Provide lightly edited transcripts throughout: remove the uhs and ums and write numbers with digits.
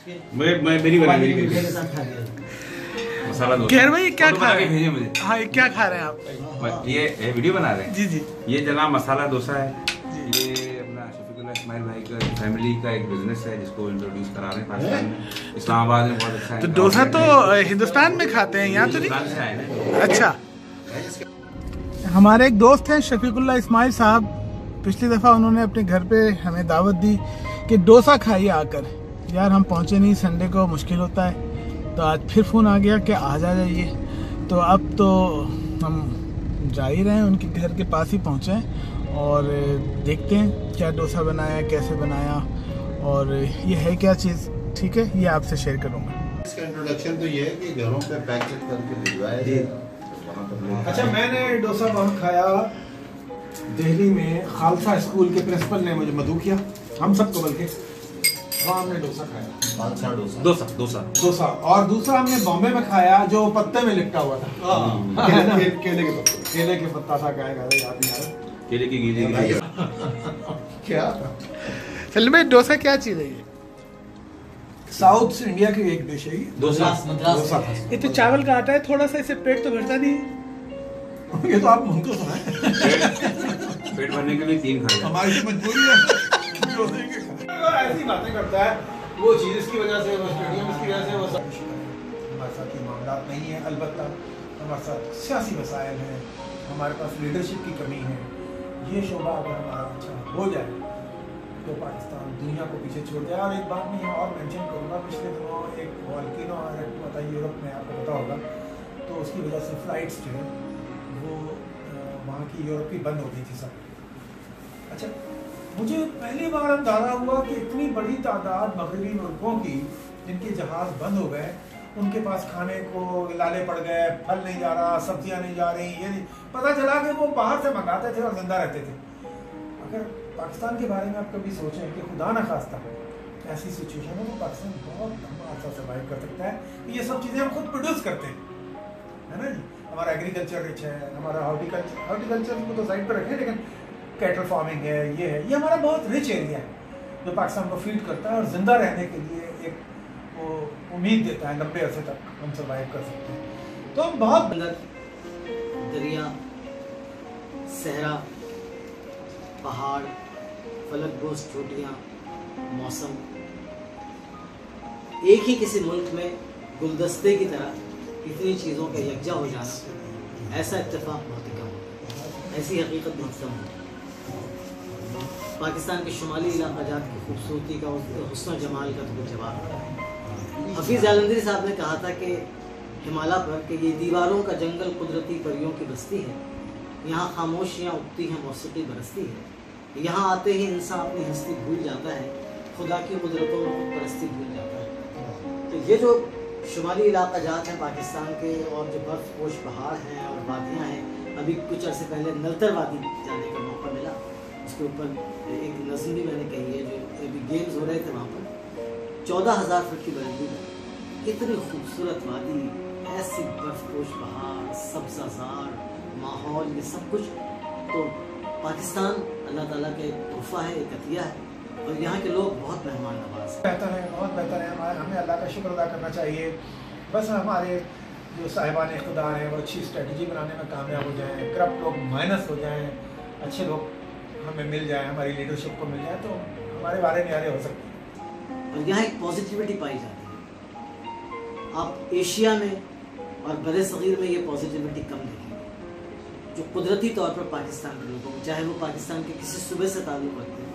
मेरी मसाला डोसा। खैर भाई क्या खा रहे हैं? मुझे। हाँ, ये क्या खा रहे हैं आप? ये वीडियो बना रहे हैं। जी जी। ये जनाब मसाला डोसा है। ये अपना शफीकुल्लाह इस्माइल भाई का फैमिली का एक बिजनेस है जिसको इंट्रोड्यूस करा रहे हैं पाकिस्तान में, इस्लामाबाद में बहुत अच्छा है। तो डोसा तो हिंदुस्तान में खाते हैं, यहाँ तो नहीं। अच्छा, हमारे एक दोस्त हैं शफीकुल्लाह इस्माइल साहब, पिछली दफ़ा उन्होंने अपने घर पे हमें दावत दी कि डोसा खाइए आकर। यार हम पहुँचे नहीं, संडे को मुश्किल होता है, तो आज फिर फ़ोन आ गया कि आ जाइए। तो अब तो हम जा ही रहे हैं, उनके घर के पास ही पहुँचे हैं और देखते हैं क्या डोसा बनाया, कैसे बनाया और ये है क्या चीज़। ठीक है, ये आपसे शेयर करूँगा। इसका इंट्रोडक्शन तो ये है कि घरों पे पैकेट करके भिजवाया। अच्छा, मैंने डोसा वहाँ खाया दिल्ली में, खालसा स्कूल के प्रिंसिपल ने मुझे मधु किया, हम सबको, बल्कि वहाँ हमने डोसा खाया। डोसा और दूसरा हमने बॉम्बे में खाया जो पत्ते में लिपटा हुआ था। केले के पत्ता था, क्या याद नहीं आ रहा, केले की गीली क्या सलीम भाई डोसा क्या चीज़ है? ये साउथ इंडिया की एक डिश है। डोसा था। ये तो चावल का आटा है, थोड़ा सा इससे पेट तो भरता नहीं है। ये तो आप उनको सुनाए, पेट भरने के लिए 3 खा। हमारी तो मजबूरी है। ऐसी बातें करता है वो चीज इसकी वजह से, वो स्टेडियम इसकी वजह से, वो सब हमारे साथ ये मामला नहीं है। अलबत्ता हमारे साथ सियासी मसाइल हैं, हमारे पास लीडरशिप की कमी है। ये शोबा अगर हमारा अच्छा हो जाए तो पाकिस्तान दुनिया को पीछे छोड़ जाए। और एक बात मैं यहाँ और मेंशन करूँगा, पिछले दिनों एक वॉल्केनो आया था यूरोप में, आपको पता होगा, तो उसकी वजह से फ्लाइट्स जो है वो वहाँ की यूरोप की बंद हो गई थी सब। अच्छा, मुझे पहली बार अंदाजा हुआ कि इतनी बड़ी तादाद मगरबी मुल्कों की जिनके जहाज़ बंद हो गए, उनके पास खाने को लाले पड़ गए, फल नहीं जा रहा, सब्जियां नहीं जा रही, ये नहीं पता चला कि वो बाहर से मंगाते थे और जिंदा रहते थे। अगर पाकिस्तान के बारे में आप कभी सोचें कि खुदा न खास्ता ऐसी सिचुएशन है तो पाकिस्तान बहुत लंबा अर्सा सर्वाइव कर सकता है। ये सब चीज़ें हम खुद प्रोड्यूस करते हैं, है ना जी। हमारा एग्रीकल्चर रिच है, हमारा हॉर्टिकल्चर को तो साइड पर रखें, लेकिन कैटल फार्मिंग है, ये है, ये हमारा बहुत रिच एरिया है जो पाकिस्तान को फीड करता है और ज़िंदा रहने के लिए एक वो उम्मीद देता है, लंबे अरसे तक हम सर्वाइव कर सकते हैं। तो हम बहुत दरिया, सहरा, पहाड़, फलकबोस चोटियाँ, मौसम, एक ही किसी मुल्क में गुलदस्ते की तरह इतनी चीज़ों का यकजा हो जाना, ऐसा इत्तेफाक बहुत ही कम होता है, ऐसी हकीकत बहुत कम होती है। पाकिस्तान के शुमाली इलाका जात की खूबसूरती का, हुस्न जमाल का तो कुछ जवाब है। हफीज़ जालंधरी साहब ने कहा था कि हिमालय पर कि ये दीवारों का जंगल कुदरती परियों की बस्ती है, यहाँ खामोशियाँ उगती हैं, मौसीकी बरसती है, यहाँ आते ही इंसान अपनी हस्ती भूल जाता है, खुदा की कुदरतों में खुद परस्ती भूल जाता है। तो ये जो शुमाली इलाका जात है पाकिस्तान के, और जो बर्फ़पोश पहाड़ हैं और वादियाँ हैं, अभी कुछ अर्से पहले नलतर वादी जाने का मौका मिला, उसके ऊपर एक नज़्म भी मैंने कही है, जो अभी गेम्स हो रहे थे वहाँ पर 14,000 फुट की बुलंदी पर इतनी खूबसूरत वादी, ऐसी बर्फ़पोश पहाड़, सब्ज़ाज़ार माहौल, ये सब कुछ तो पाकिस्तान अल्लाह ताला के तोहफ़ा है, एक अतिया है, और यहाँ के लोग बहुत मेहमान नवाज हैं। बेहतर है, बहुत बेहतर है। हमें अल्लाह का शुक्र अदा करना चाहिए। बस हमारे जो साहिबान इक़्तिदार हैं वो अच्छी स्ट्रेटजी बनाने में कामयाब हो जाएँ, करप्ट लोग माइनस हो जाएँ, अच्छे लोग हमें मिल जाए, हमारी लीडरशिप को मिल जाए, तो हमारे बारे में हो सकते हैं। और यहाँ एक पॉजिटिविटी पाई जाती है। आप एशिया में और बड़े सगीर में ये पॉजिटिविटी कम देखेंगे, जो कुदरती तौर पर पाकिस्तान के लोगों को, चाहे वो पाकिस्तान के किसी सूबे से ताल्लुक़ रखते हैं,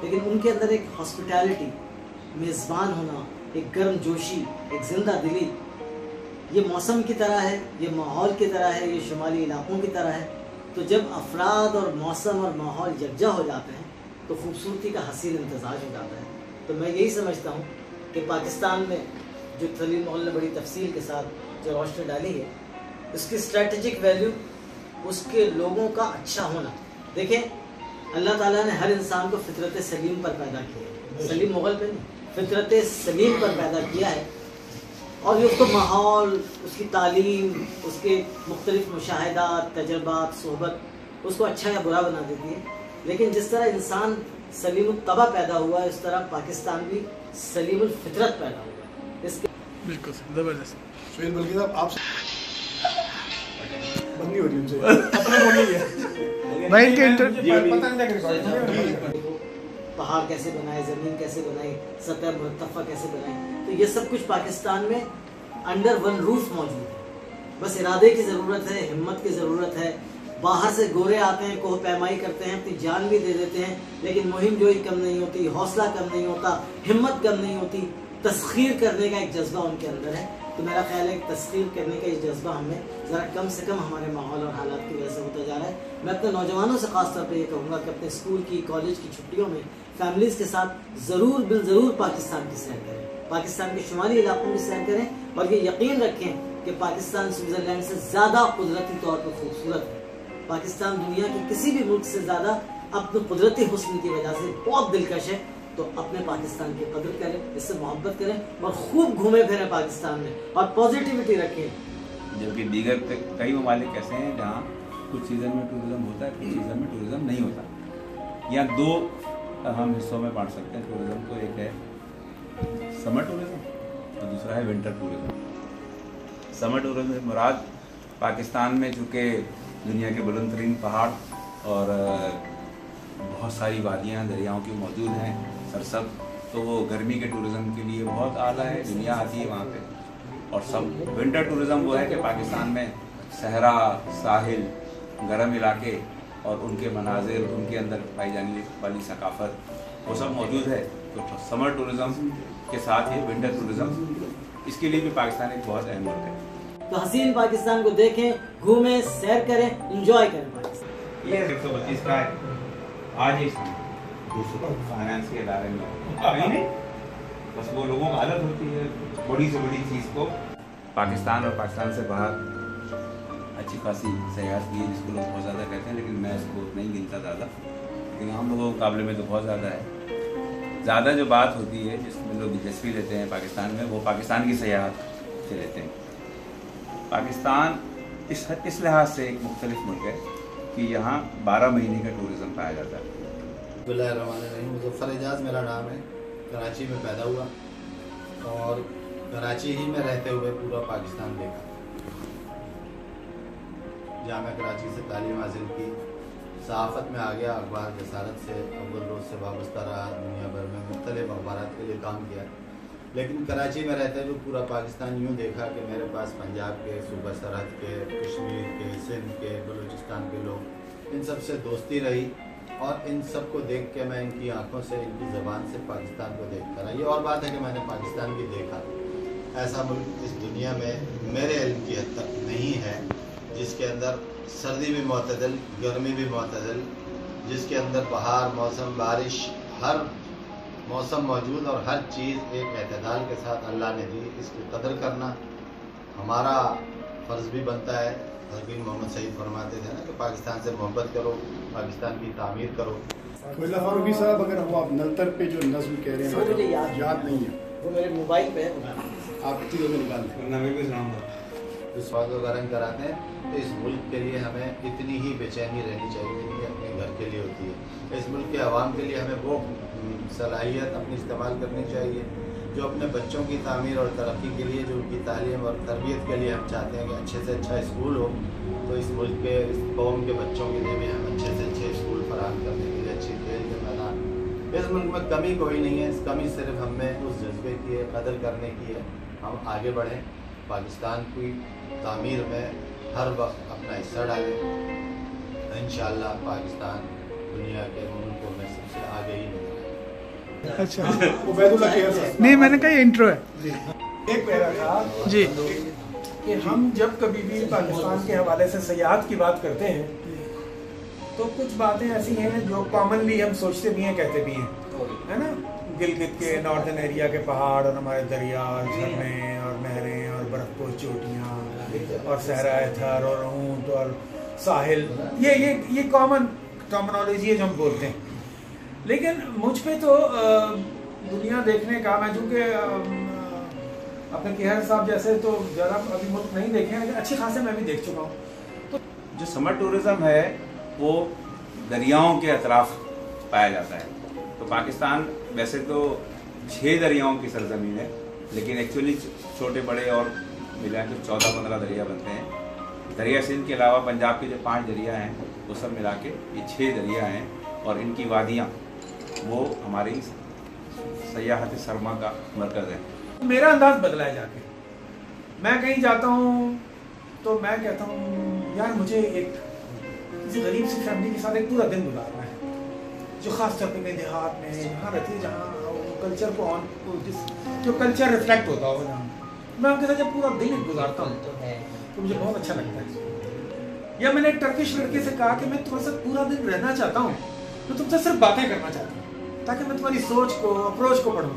लेकिन उनके अंदर एक हॉस्पिटैलिटी, मेज़बान होना, एक गर्म जोशी, एक जिंदा दिली, ये मौसम की तरह है, ये माहौल की तरह है, ये शुमाली इलाकों की तरह है। तो जब अफराद और मौसम और माहौल यकजा हो जाते हैं तो खूबसूरती का हसीन इम्तजाज हो जाता है। तो मैं यही समझता हूँ कि पाकिस्तान में जो सलीम मोहल्ल ने बड़ी तफसील के साथ जो रोशनी डाली है, उसकी स्ट्रेटजिक वैल्यू, उसके लोगों का अच्छा होना। देखें, अल्लाह ताला ने हर इंसान को फितरत सलीम पर पैदा किया, सलीम मुगल पे नहीं, फितरत सलीम पर पैदा किया है, और ये उसको माहौल, उसकी तालीम, उसके मुख्तलिफ मुशाहिदात, तजर्बात, सोहबत उसको अच्छा या बुरा बना देती है। लेकिन जिस तरह इंसान सलीमुत तबा पैदा हुआ, इस तरह पाकिस्तान भी सलीमुल फितरत पैदा हुआ। इसके बिल्कुल जबरदस्त। सुहेल बल्कि साहब आपसे बंदी हो रही उनसे अपना बोलनी है भाई इनके पता नहीं पहाड़ कैसे बनाए, ज़मीन कैसे बनाई, सतह मुरतफ़ा कैसे बनाई, तो ये सब कुछ पाकिस्तान में अंडर वन रूफ मौजूद है। बस इरादे की ज़रूरत है, हिम्मत की ज़रूरत है। बाहर से गोरे आते हैं, कोह पैमाई करते हैं, अपनी जान भी दे देते हैं, लेकिन मुहिम जोई कम नहीं होती, हौसला कम नहीं होता, हिम्मत कम नहीं होती, तस्खीर करने का एक जज्बा उनके अंदर है। तो मेरा ख्याल है कि तस्खीर करने का ये जज्बा हमें ज़रा कम से कम हमारे माहौल और हालात की वजह से होता जा रहा है। मैं अपने नौजवानों से ख़ास तौर पर ये कहूँगा कि अपने स्कूल की, कॉलेज की छुट्टियों में फैमिलीज़ के साथ ज़रूर पाकिस्तान की सैर करें, पाकिस्तान के शुमाली इलाकों की सैर करें, और ये यकीन रखें कि पाकिस्तान स्विट्ज़रलैंड से ज़्यादा कुदरती तौर पर खूबसूरत है। पाकिस्तान दुनिया के किसी भी मुल्क से ज़्यादा अपने कुदरती हुस्न की वजह से बहुत दिलकश है। तो अपने पाकिस्तान की कदर करें, इससे मोहब्बत करें और खूब घूमे फिरें पाकिस्तान में और पॉजिटिविटी रखें। जबकि दीगर कई ममालिक ऐसे हैं जहाँ कुछ सीज़न में टूरिज़्म होता है, कुछ सीज़न में टूरिज़्म नहीं होता। यहाँ दो अहम हिस्सों में बांट सकते हैं टूरिज़्म को, एक है समर टूरिज़्म और दूसरा है विंटर टूरिज़्म। समर टूरिज़्म से मुराद पाकिस्तान में चूँकि दुनिया के बुलंद तरीन पहाड़ और बहुत सारी वादियाँ दरियाओं की मौजूद हैं सरसब, तो वो गर्मी के टूरिज़्म के लिए बहुत आला है, दुनिया आती है वहाँ पे। और सब विंटर टूरिज़्म वो है कि पाकिस्तान में सहरा, साहिल, गर्म इलाके और उनके मनाजिर, उनके अंदर पाई जाने वाली सकाफत वो सब मौजूद है। तो समर टूरिज़्म के साथ ही विंटर टूरिज़्म, इसके लिए भी पाकिस्तान एक बहुत अहम मुल्क है। तो हसीन पाकिस्तान को देखें, घूमें, सैर करें, इंजॉय करें पाकिस्तान। ये 125 का है आज ही फाइनेंस के इदारे में कहीं नहीं, बस वो लोगों की आदत होती है बड़ी से बड़ी चीज़ को। पाकिस्तान और पाकिस्तान से बाहर अच्छी खासी सयाहत की है जिसको लोग बहुत ज़्यादा कहते हैं, लेकिन मैं उसको नहीं गिनता ज़्यादा, लेकिन हम लोगों के मुकाबले में तो बहुत ज़्यादा है। ज़्यादा जो बात होती है जिसमें लोग दिलचस्पी लेते हैं पाकिस्तान में, वो पाकिस्तान की सयाहत से लेते हैं। पाकिस्तान इस लिहाज से एक मुख्तलिफ मुल्क है कि यहाँ 12 महीने का टूरिज़्म पाया जाता है। मुज़फ़्फ़र एजाज मेरा नाम है, कराची में पैदा हुआ और कराची ही में रहते हुए पूरा पाकिस्तान देखा। जामिया कराची से तालीम हासिल की, सहाफ़त में आ गया, अखबार जसारत से अव्वल रोज़ से वाबस्ता रहा, दुनिया भर में मुख्तलिफ अखबारात के लिए काम किया। लेकिन कराची में रहते हुए पूरा पाकिस्तान यूँ देखा कि मेरे पास पंजाब के, सूबा सरहद के, कश्मीर के, सिंध के, बलूचिस्तान के लोग, इन सब से दोस्ती रही और इन सब को देख के मैं इनकी आंखों से, इनकी ज़बान से पाकिस्तान को देख कर, ये और बात है कि मैंने पाकिस्तान भी देखा। ऐसा मुल्क इस दुनिया में मेरे इल्म की हद तक नहीं है जिसके अंदर सर्दी भी मुतदल, गर्मी भी मुतदल, जिसके अंदर बहार, मौसम, बारिश, हर मौसम मौजूद और हर चीज़ एक एतदाल के साथ अल्लाह ने दी। इसकी कदर करना हमारा फ़र्ज़ भी बनता है। हज़रत मोहम्मद सईद फरमाते थे ना कि पाकिस्तान से मोहब्बत करो, पाकिस्तान की तामीर करो। कोयला फारूकी साहब, अगर वो आप नलतर पे जो नज़्म कह रहे हैं मुझे याद नहीं है, वो मेरे मोबाइल पे है, आप चीज़ों में निकाल दें। इस बात को गरम कराते हैं तो इस मुल्क के लिए हमें इतनी ही बेचैनी रहनी चाहिए जितनी अपने घर के लिए होती है। इस मुल्क के अवाम के लिए हमें वो सलाहियत अपनी इस्तेमाल करनी चाहिए जो अपने बच्चों की तामीर और तरक्की के लिए, जो उनकी तालीम और तरबियत के लिए हम चाहते हैं कि अच्छे से अच्छा स्कूल हो, तो इस मुल्क के, इस कौम के बच्चों के लिए भी हम अच्छे से अच्छे स्कूल फराहम करने के लिए, अच्छी खेल के मैदान। इस मुल्क में कमी कोई नहीं है, इस कमी सिर्फ हमें उस जज्बे की है, कदर करने की है। हम आगे बढ़ें, पाकिस्तान की तामीर में हर वक्त अपना हिस्सा डालें। इंशाअल्लाह पाकिस्तान दुनिया के मुल्कों में सबसे आगे ही निकलेगा। अच्छा उबैदुल्लाह खेर साहब, नहीं, मैंने कहा ये इंट्रो है एक पैरा था जी कि हम जब कभी भी पाकिस्तान के हवाले से सयाहत की बात करते हैं तो कुछ बातें ऐसी हैं जो कॉमनली हम सोचते भी हैं, कहते भी हैं, है ना। गिलगित के नॉर्दर्न एरिया के पहाड़ और हमारे दरिया और झरने और नहरें और बर्फपोश चोटियाँ और सहरा थर और ऊँट और साहिल, ये कॉमन टर्मिनोलॉजी है जो हम बोलते हैं। लेकिन मुझ पे तो दुनिया देखने का, मैं चूँकि अपने केहर साहब जैसे तो ज़रा अभी मुल्क नहीं देखे हैं, लेकिन अच्छे खासे मैं भी देख चुका हूँ। तो जो समर टूरिज़्म है वो दरियाओं के अतराफ पाया जाता है। तो पाकिस्तान वैसे तो 6 दरियाओं की सरजमीन है, लेकिन एक्चुअली छोटे बड़े और मिला के 14-15 दरिया बनते हैं। दरिया सिंध के अलावा पंजाब के जो 5 दरिया हैं वो सब मिला के ये 6 दरिया हैं, और इनकी वादियाँ वो हमारी सयाहत सरमा का मरकज़ है। मेरा अंदाज बदला है जाके। मैं कहीं जाता हूँ तो मैं कहता हूँ यार मुझे एक किसी गरीब सी फैमिली के साथ एक पूरा दिन गुजारना है, जो खास तौर पे कहीं देहात में यहाँ रहती है, जहाँ कल्चर को जो कल्चर रिफ्लेक्ट होता हो, जहाँ मैं उनके साथ जब पूरा दिन गुजारता हूँ तो मुझे बहुत अच्छा लगता है। या मैंने एक टर्किश लड़के से कहा कि मैं तुम्हारे साथ पूरा दिन रहना चाहता हूँ, मैं तुमसे सिर्फ बातें करना चाहता हूँ ताकि मैं तुम्हारी सोच को, अप्रोच को पढ़ूँ।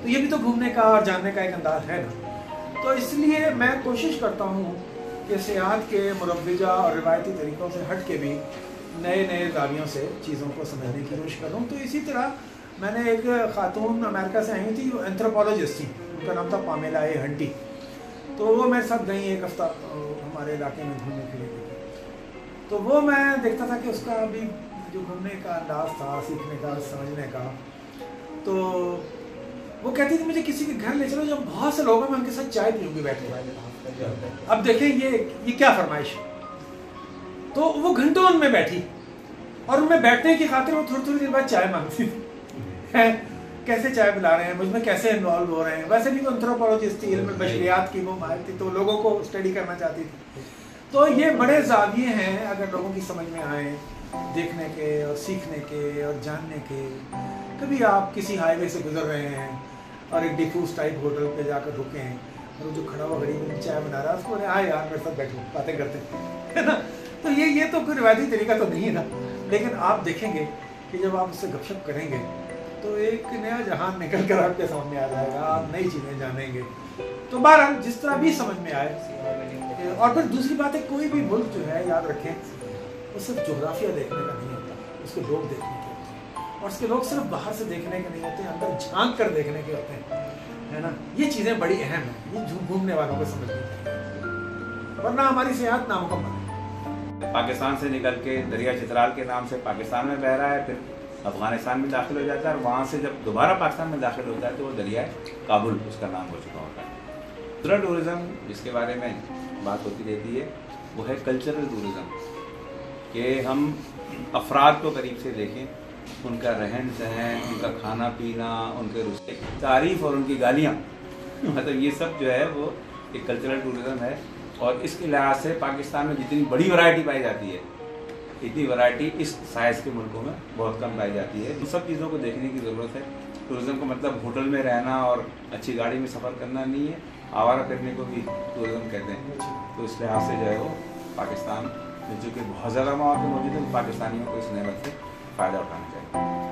तो ये भी तो घूमने का और जानने का एक अंदाज है ना। तो इसलिए मैं कोशिश करता हूँ कि सियाहत के मुरव्वजा और रिवायती तरीक़ों से हट के भी नए नए ज़ावियों से चीज़ों को समझने की कोशिश करूँ। तो इसी तरह मैंने एक खातून अमेरिका से आई थी, वो एंथ्रोपोलॉजिस्ट थी, उनका नाम था पामेला ए हंटी। तो वो मेरे साथ गई एक हफ्ता हमारे इलाके में घूमने के लिए। तो वो मैं देखता था कि उसका अभी जो घूमने का अंदाज था, सीखने का, समझने का, तो वो कहती थी मुझे किसी के घर ले चलो जब बहुत से लोग हैं, मैं उनके साथ चाय पीऊँगी बैठ के। अब देखें ये क्या फरमाइश। तो वो घंटों उनमें बैठी और उनमें बैठने की खातिर वो थोड़ी थोड़ी देर बाद चाय मांगती थी। कैसे चाय पिला रहे हैं, मुझमें कैसे इन्वॉल्व हो रहे हैं। वैसे भी वो एंथ्रोपोलॉजिस्ट थी, इल्म बशरियात की वो माहिर थी, तो लोगों को स्टडी करना चाहती थी। तो ये बड़े ज़ाविये हैं अगर लोगों की समझ में आए, देखने के और सीखने के और जानने के। कभी आप किसी हाईवे से गुजर रहे हैं और एक डिफ्यूज टाइप होटल पे जाकर रुके हैं और वो जो खड़ा हुआ घड़ी में चाय बना रहा है उसको हाँ यार मेरे साथ बैठो, बातें करते हैं, है ना। तो ये तो कोई रिवायती तरीका तो नहीं है ना, लेकिन आप देखेंगे कि जब आप उससे गपशप करेंगे तो एक नया जहान निकल कर आपके सामने आ जाएगा, आप नई चीज़ें जानेंगे। तो बहरहाल जिस तरह भी समझ में आए। और फिर दूसरी बात है, कोई भी मुल्क जो है याद रखें वो सिर्फ जोग्राफिया देखने का नहीं होता, उसके लोग देखने के होते हैं। और उसके लोग सिर्फ बाहर से देखने के नहीं होते, अंदर झांक कर देखने के होते हैं, है ना। ये चीज़ें बड़ी अहम हैं, ये घूमने वालों को समझनी चाहिए, वरना हमारी सेहत नामुकम्मल है। पाकिस्तान से निकल के दरिया चित्राल के नाम से पाकिस्तान में बह रहा है, फिर अफगानिस्तान में दाखिल हो जाता है, और वहाँ से जब दोबारा पाकिस्तान में दाखिल होता है तो वो दरिया काबुल उसका नाम हो चुका होता है। दूसरा टूरिज़्म जिसके बारे में बात होती रहती है वो है कल्चरल टूरिज़्म, कि हम अफराद को करीब से देखें, उनका रहन सहन, उनका खाना पीना, उनके रुस्ते तारीफ़ और उनकी गालियाँ मतलब ये सब जो है वो एक कल्चरल टूरिज़्म है। और इसके लिहाज से पाकिस्तान में जितनी बड़ी वैरायटी पाई जाती है, इतनी वैरायटी इस साइज़ के मुल्कों में बहुत कम पाई जाती है। इन सब चीज़ों को देखने की ज़रूरत है। टूरिज़्म का मतलब होटल में रहना और अच्छी गाड़ी में सफ़र करना नहीं है, आवारा करने को भी टूरिज़्म कहते हैं। तो इस लिहाज से जो है वो पाकिस्तान में जो कि बहुत ज़्यादा मौके मौजूद है, पाकिस्तानियों को इस नेमत से फ़ायदा उठाना चाहिए।